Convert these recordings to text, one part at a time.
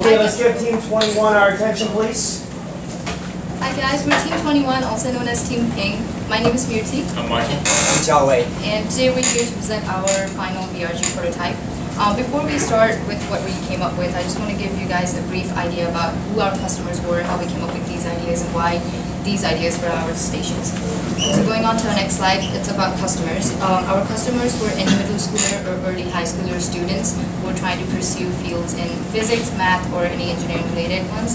Okay, let's give Team 21 our attention, please. Hi guys, we're Team 21, also known as Team Ping. My name is Mirti. I'm Michael. I'm Jiawei. And today we're here to present our final VRG prototype. Before we start with what we came up with, I just want to give you guys a brief idea about who our customers were, how we came up with these ideas, and why these ideas for our stations. So going on to our next slide, it's about customers. Our customers were any middle schooler or early high schooler students who were trying to pursue fields in physics, math, or any engineering related ones.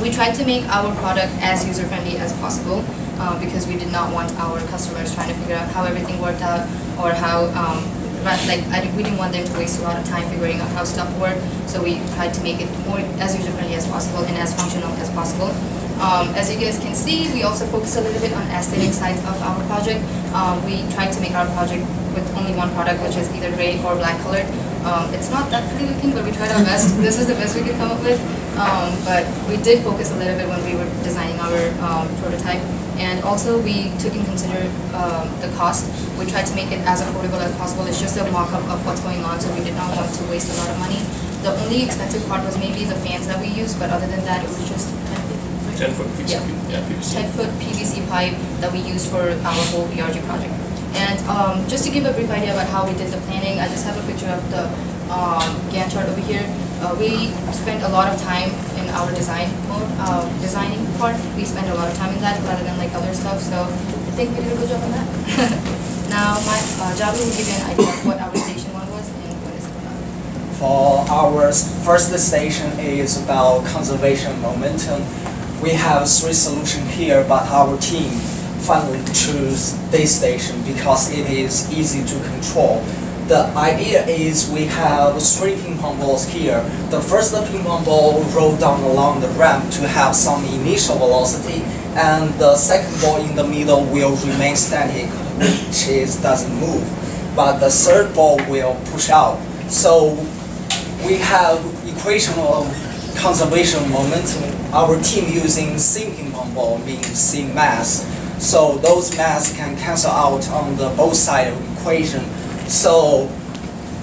We tried to make our product as user-friendly as possible because we did not want our customers trying to figure out how everything worked out or how, we didn't want them to waste a lot of time figuring out how stuff worked, so we tried to make it more as user-friendly as possible and as functional as possible. As you guys can see, we also focused a little bit on aesthetic side of our project. We tried to make our project with only one product, which is either gray or black colored. It's not that pretty looking, but we tried our best. This is the best we could come up with. But we did focus a little bit when we were designing our prototype. And also we took in consider the cost. We tried to make it as affordable as possible. It's just a mock-up of what's going on, so we did not want to waste a lot of money. The only expensive part was maybe the fans that we used, but other than that, it was just 10-foot PVC. Yeah, PVC. 10-foot PVC pipe that we used for our whole VRG project. And just to give a brief idea about how we did the planning, I just have a picture of the Gantt chart over here. We spent a lot of time in our designing part. We spent a lot of time in that rather than like other stuff, so I think we did a good job on that. Now, Jabu will give you an idea of what our station 1 was and what is about. For our first station is about conservation momentum. We have 3 solutions here, but our team finally chose this station because it is easy to control. The idea is we have 3 ping pong balls here. The first ping pong ball rolled down along the ramp to have some initial velocity, and the second ball in the middle will remain static, which doesn't move. But the third ball will push out. So we have equation of conservation momentum. Our team using same ping pong ball means same mass. So those mass can cancel out on the both side of equation. So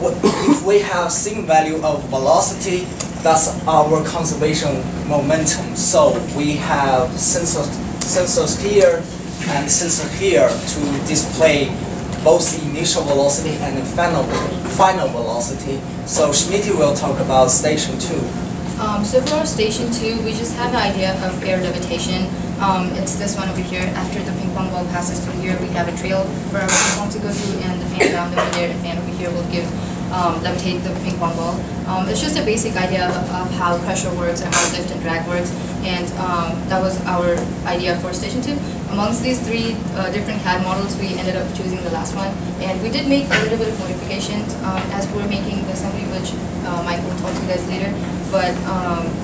if we have same value of velocity, that's our conservation momentum. So we have sensors here and sensor here to display both initial velocity and the final velocity. So Schmitty will talk about station 2. So for our station 2, we just have an idea of air levitation. It's this one over here. After the ping pong ball passes through here, we have a trail for our ping pong to go through, and the fan down over there, the fan over here will levitate the ping pong ball. It's just a basic idea of how pressure works and how lift and drag works, and that was our idea for station 2. Amongst these 3 different CAD models, we ended up choosing the last one, and we did make a little bit of modifications as we were making the assembly, which Mike will talk to you guys later, but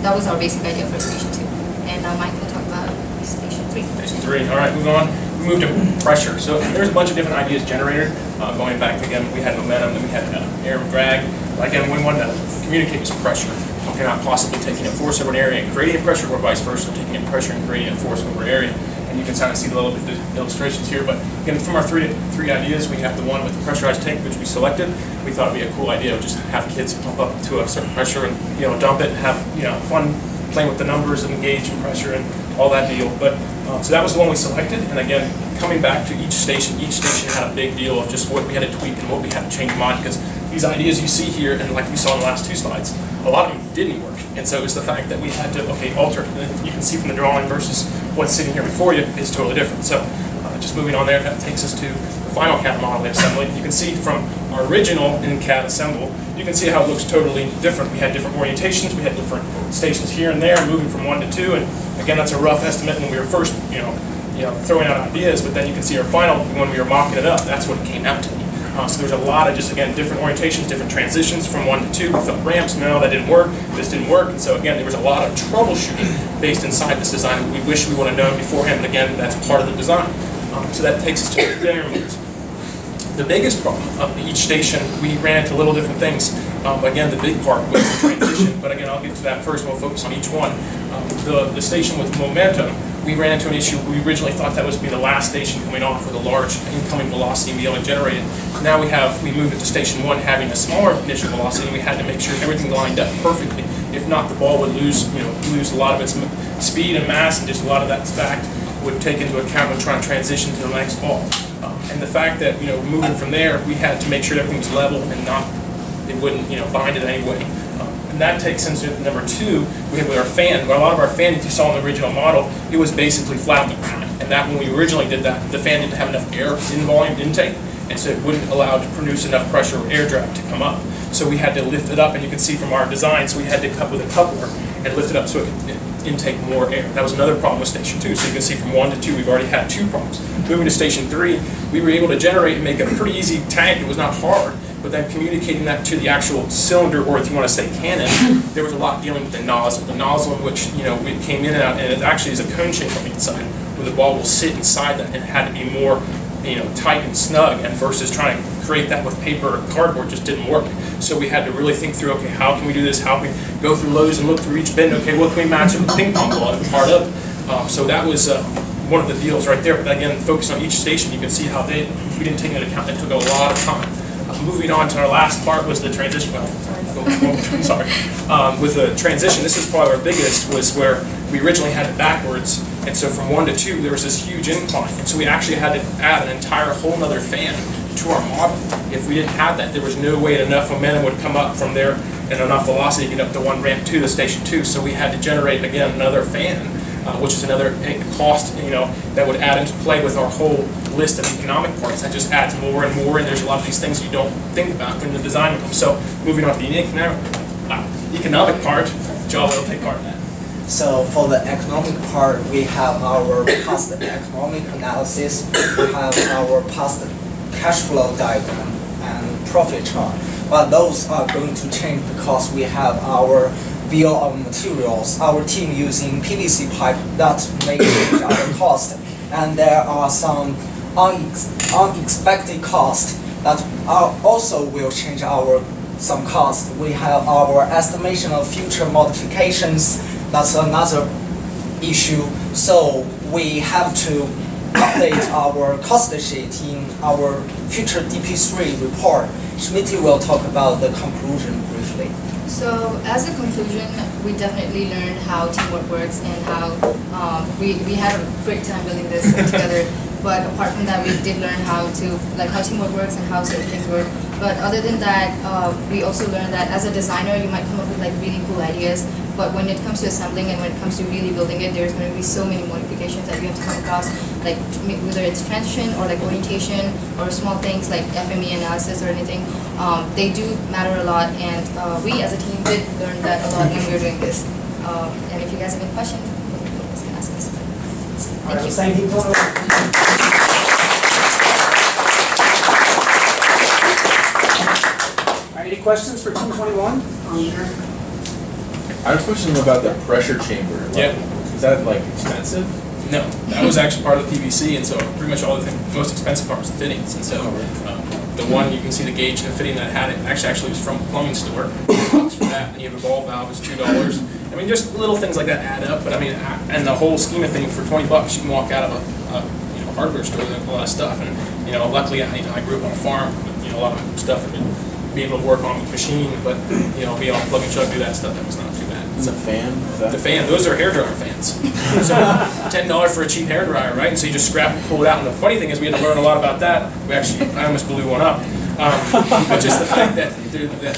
that was our basic idea for station 2. And Mike will talk about station 3. Station 3. All right, moving on. We moved to pressure. So there's a bunch of different ideas generated. Going back again, we had momentum, then we had air drag. Again, we wanted to communicate with pressure. Okay, not possibly taking a force over an area and creating pressure, or vice versa, taking a pressure and creating a force over an area. And you can kind of see a little bit of the illustrations here. But again, from our three ideas, we have the one with the pressurized tank, which we selected. We thought it'd be a cool idea to just have kids pump up to a certain pressure and dump it and have fun playing with the numbers and gauge and pressure and all that deal. But so that was the one we selected. And again, coming back to each station had a big deal of just what we had to tweak and what we had to change mod, because these ideas you see here, and like we saw in the last 2 slides, a lot of them didn't work. And so it was the fact that we had to alter. You can see from the drawing versus what's sitting here before you is totally different. So just moving on there, that takes us to the final CAD model assembly. You can see from our original in CAD assemble, you can see how it looks totally different. We had different orientations, we had different stations here and there, moving from 1 to 2, and again, that's a rough estimate when we were first, throwing out ideas, but then you can see our final, when we were mocking it up, that's what it came out to be. So there's a lot of just, again, different orientations, different transitions from 1 to 2. We thought ramps, no, that didn't work, this didn't work, and so again, there was a lot of troubleshooting based inside this design that we wish we would have known beforehand, but again, that's part of the design. So that takes us to the thinner moves. The biggest problem of each station, we ran into little different things. Again, the big part was the transition, but again, I'll get to that first, and we'll focus on each one. The station with momentum, we ran into an issue. We originally thought that was going to be the last station coming off with a large incoming velocity being generated. Now we moved it to station 1 having a smaller initial velocity, and we had to make sure everything lined up perfectly. If not, the ball would lose a lot of its speed and mass, and just a lot of that fact would take into account when trying to transition to the next ball. And the fact that moving from there, we had to make sure everything was level and it wouldn't bind it anyway. And that takes into number two. We have with our fan. A lot of our fan that you saw in the original model, it was basically flat on the ground. And that when we originally did that, the fan didn't have enough air in volume intake, and so it wouldn't allow it to produce enough pressure or air drag to come up. So we had to lift it up, and you can see from our design, so we had to cut with a coupler and lift it up so it could intake more air. That was another problem with Station 2. So you can see from 1 to 2, we've already had 2 problems. Moving to Station 3, we were able to generate and make a pretty easy tank. It was not hard, but then communicating that to the actual cylinder, or if you want to say cannon, there was a lot dealing with the nozzle. The nozzle in which it came in and out, and it actually is a cone shape on the inside, where the ball will sit inside that, and it had to be more tight and snug, and versus trying to create that with paper or cardboard just didn't work. So we had to really think through, okay, how can we do this? How can we go through Lowe's and look through each bin? Okay, what can we match with the ping pong ball? That was part of it. So that was one of the deals right there. But again, focus on each station, you can see how if we didn't take into account, it took a lot of time. Moving on to our last part was the transition. I'm sorry. With the transition, this is probably our biggest, was where we originally had it backwards. And so from 1 to 2, there was this huge incline. And so we actually had to add an entire whole nother fan to our model. If we didn't have that, there was no way enough momentum would come up from there and enough velocity to get up to one ramp to the Station 2. So we had to generate, again, another fan, which is another cost, that would add into play with our whole list of economic parts. That just adds more and more, and there's a lot of these things you don't think about when the design of them. So moving on to the economic part, Joel will take part in that. So for the economic part, we have our past economic analysis, we have our past cash flow diagram and profit chart. But those are going to change because we have our bill of materials, our team using PVC pipe that may change our cost. And there are some unexpected costs that also will change some cost. We have our estimation of future modifications. That's another issue. So we have to update our cost sheet in our future DP3 report. Schmitty will talk about the conclusion briefly. So as a conclusion, we definitely learned how teamwork works and how we had a great time building this together. But apart from that, we did learn how teamwork works and how certain things work. But other than that, we also learned that as a designer, you might come up with really cool ideas. But when it comes to assembling and when it comes to really building it, there's going to be so many modifications that you have to come across, whether it's transition or orientation or small things like FME analysis or anything. They do matter a lot, and we as a team did learn that a lot when we were doing this. And if you guys have any questions, please can ask us. Thank you. Any questions for Team 21? I have a question about the pressure chamber. Yeah. Is that expensive? No, that was actually part of the PVC, and so pretty much all the most expensive part was the fittings. And so the one you can see the gauge and the fitting that had it actually was from a plumbing store. For that, and you have a ball valve, is $2. I mean, just little things like that add up. But I mean, and the whole scheme of things for $20, you can walk out of a hardware store with a lot of stuff. And luckily, I grew up on a farm. With, a lot of stuff that be able to work on the machine, but be able to plug and chug, do that stuff. That was not too bad. It's a fan? The fan, those are hairdryer fans. So $10 for a cheap hairdryer, right? And so you just scrap and pull it out. And the funny thing is we had to learn a lot about that. I almost blew one up. Which is the fact that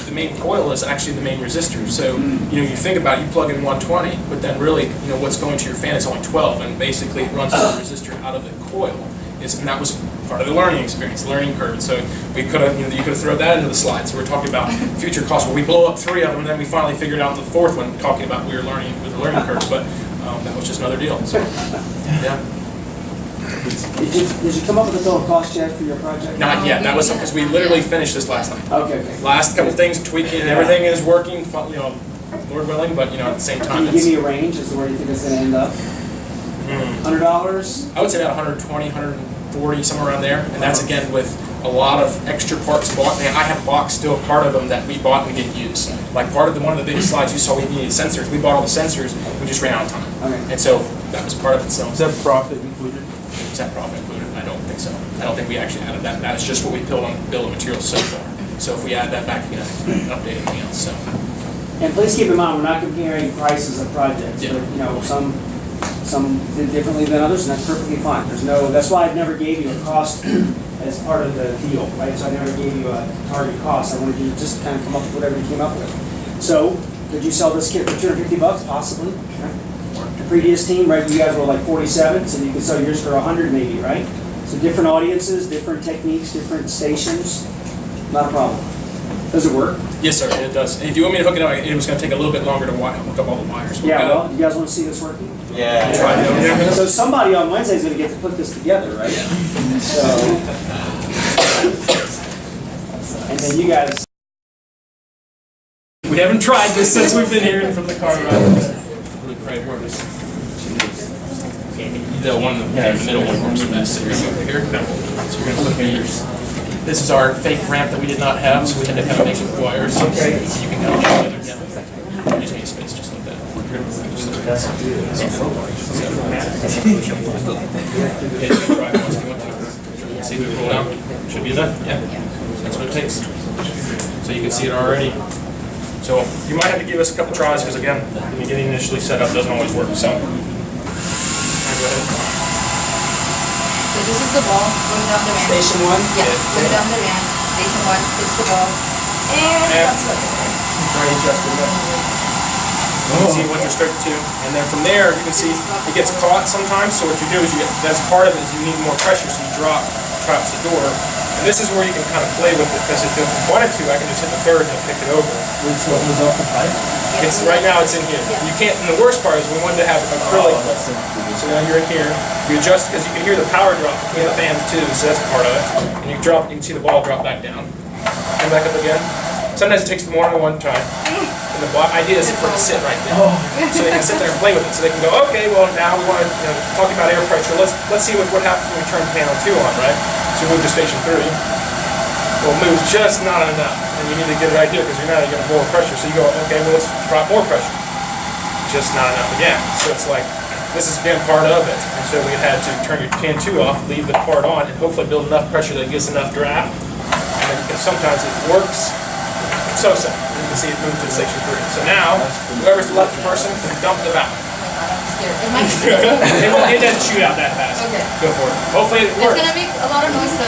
the main coil is actually the main resistor. So you think about it, you plug in 120, but then really what's going to your fan is only 12, and basically it runs the resistor out of the coil. And that was part of the learning experience, learning curve. So we could have, you could have thrown that into the slides. So we're talking about future costs where we blow up 3 of them, and then we finally figured out the 4th one, talking about we were learning with the learning curve. But that was just another deal. So yeah. Did you come up with a total cost yet for your project? Not yet. That was because we literally finished this last night. Okay. Last couple things, tweaking, and everything is working. Lord willing, but at the same time. Can you give me a range as to where you think it's going to end up? $100? I would say about 120, 140, somewhere around there. And that's again with a lot of extra parts bought. And I have boxed still part of them that we bought and we didn't use. Like part of one of the big slides you saw, we needed sensors. We bought all the sensors. We just ran out of time. Okay. And so that was part of it. So is that profit included? Is that profit included? I don't think so. I don't think we actually added that. That's just what we built on the bill of materials so far. So if we add that back, we can update anything else. So And please keep in mind, we're not comparing prices of projects, Yeah. but, you know, some did differently than others, and that's perfectly fine. That's why I never gave you a cost as part of the deal, right? So I never gave you a target cost. I wanted you to just kind of come up with whatever you came up with. So, could you sell this kit for $250? Possibly. Right? The previous team, right, you guys were like 47, so you could sell yours for 100 maybe, right? So different audiences, different techniques, different stations, not a problem. Does it work? Yes, sir, it does. And if you want me to hook it up, it was gonna take a little bit longer to hook up all the wires. But Yeah, we well, you guys want to see this working? Yeah. Try it. Yeah. So somebody on Wednesday is going to get to put this together, right? So, and then you guys. We haven't tried this since we've been here from the car ride. Really pray for this. The one in the middle one works best. So you're gonna go here. So you're gonna look at yours. This is our fake ramp that we did not have, so we had to kind of make it wires. Okay. You can kind of show it again. You just need space just like that. See if we pull out. Should be enough. Yeah. That's what it takes. So you can see it already. So you might have to give us a couple tries because again, getting initially set up doesn't always work. So. Go ahead. So this is the ball going down the ramp. Station 1? Yeah, going down the ramp. Station 1 hits the ball. And that's what it is. Very interesting. You can see what you're straight to, and then from there you can see it gets caught sometimes. So what you do is that's part of it is you need more pressure, so you traps the door. And this is where you can kind of play with it because if you wanted to, I can just hit the third and pick it over. So it was off the pipe? It's right now it's in here. Yeah. You can't. And the worst part is we wanted to have acrylic. So now you're in here. You adjust because you can hear the power drop between the fans too. So that's part of it. And you drop. You can see the ball drop back down. Come back up again. Sometimes it takes more than one time. And the idea is for it to sit right there. So they can sit there and play with it. So they can go, okay, well now we want to talk about air pressure. Let's see what happens when we turn panel 2 on, right? So you move to station 3. Well, it moves just not enough. And you need to get it right here because you're now going to more pressure. So you go, okay, well let's drop more pressure. Just not enough again. So it's like, this has been part of it. And so we had to turn your can 2 off, leave the part on, and hopefully build enough pressure that it gets enough draft. And then because sometimes it works. So you can see it moved to station 3. So now, whoever's the lucky person can dump the valve. Oh my God, I'm scared. It might It doesn't shoot out that fast. Okay. Go for it. Hopefully it It's works. gonna make a lot of noise, so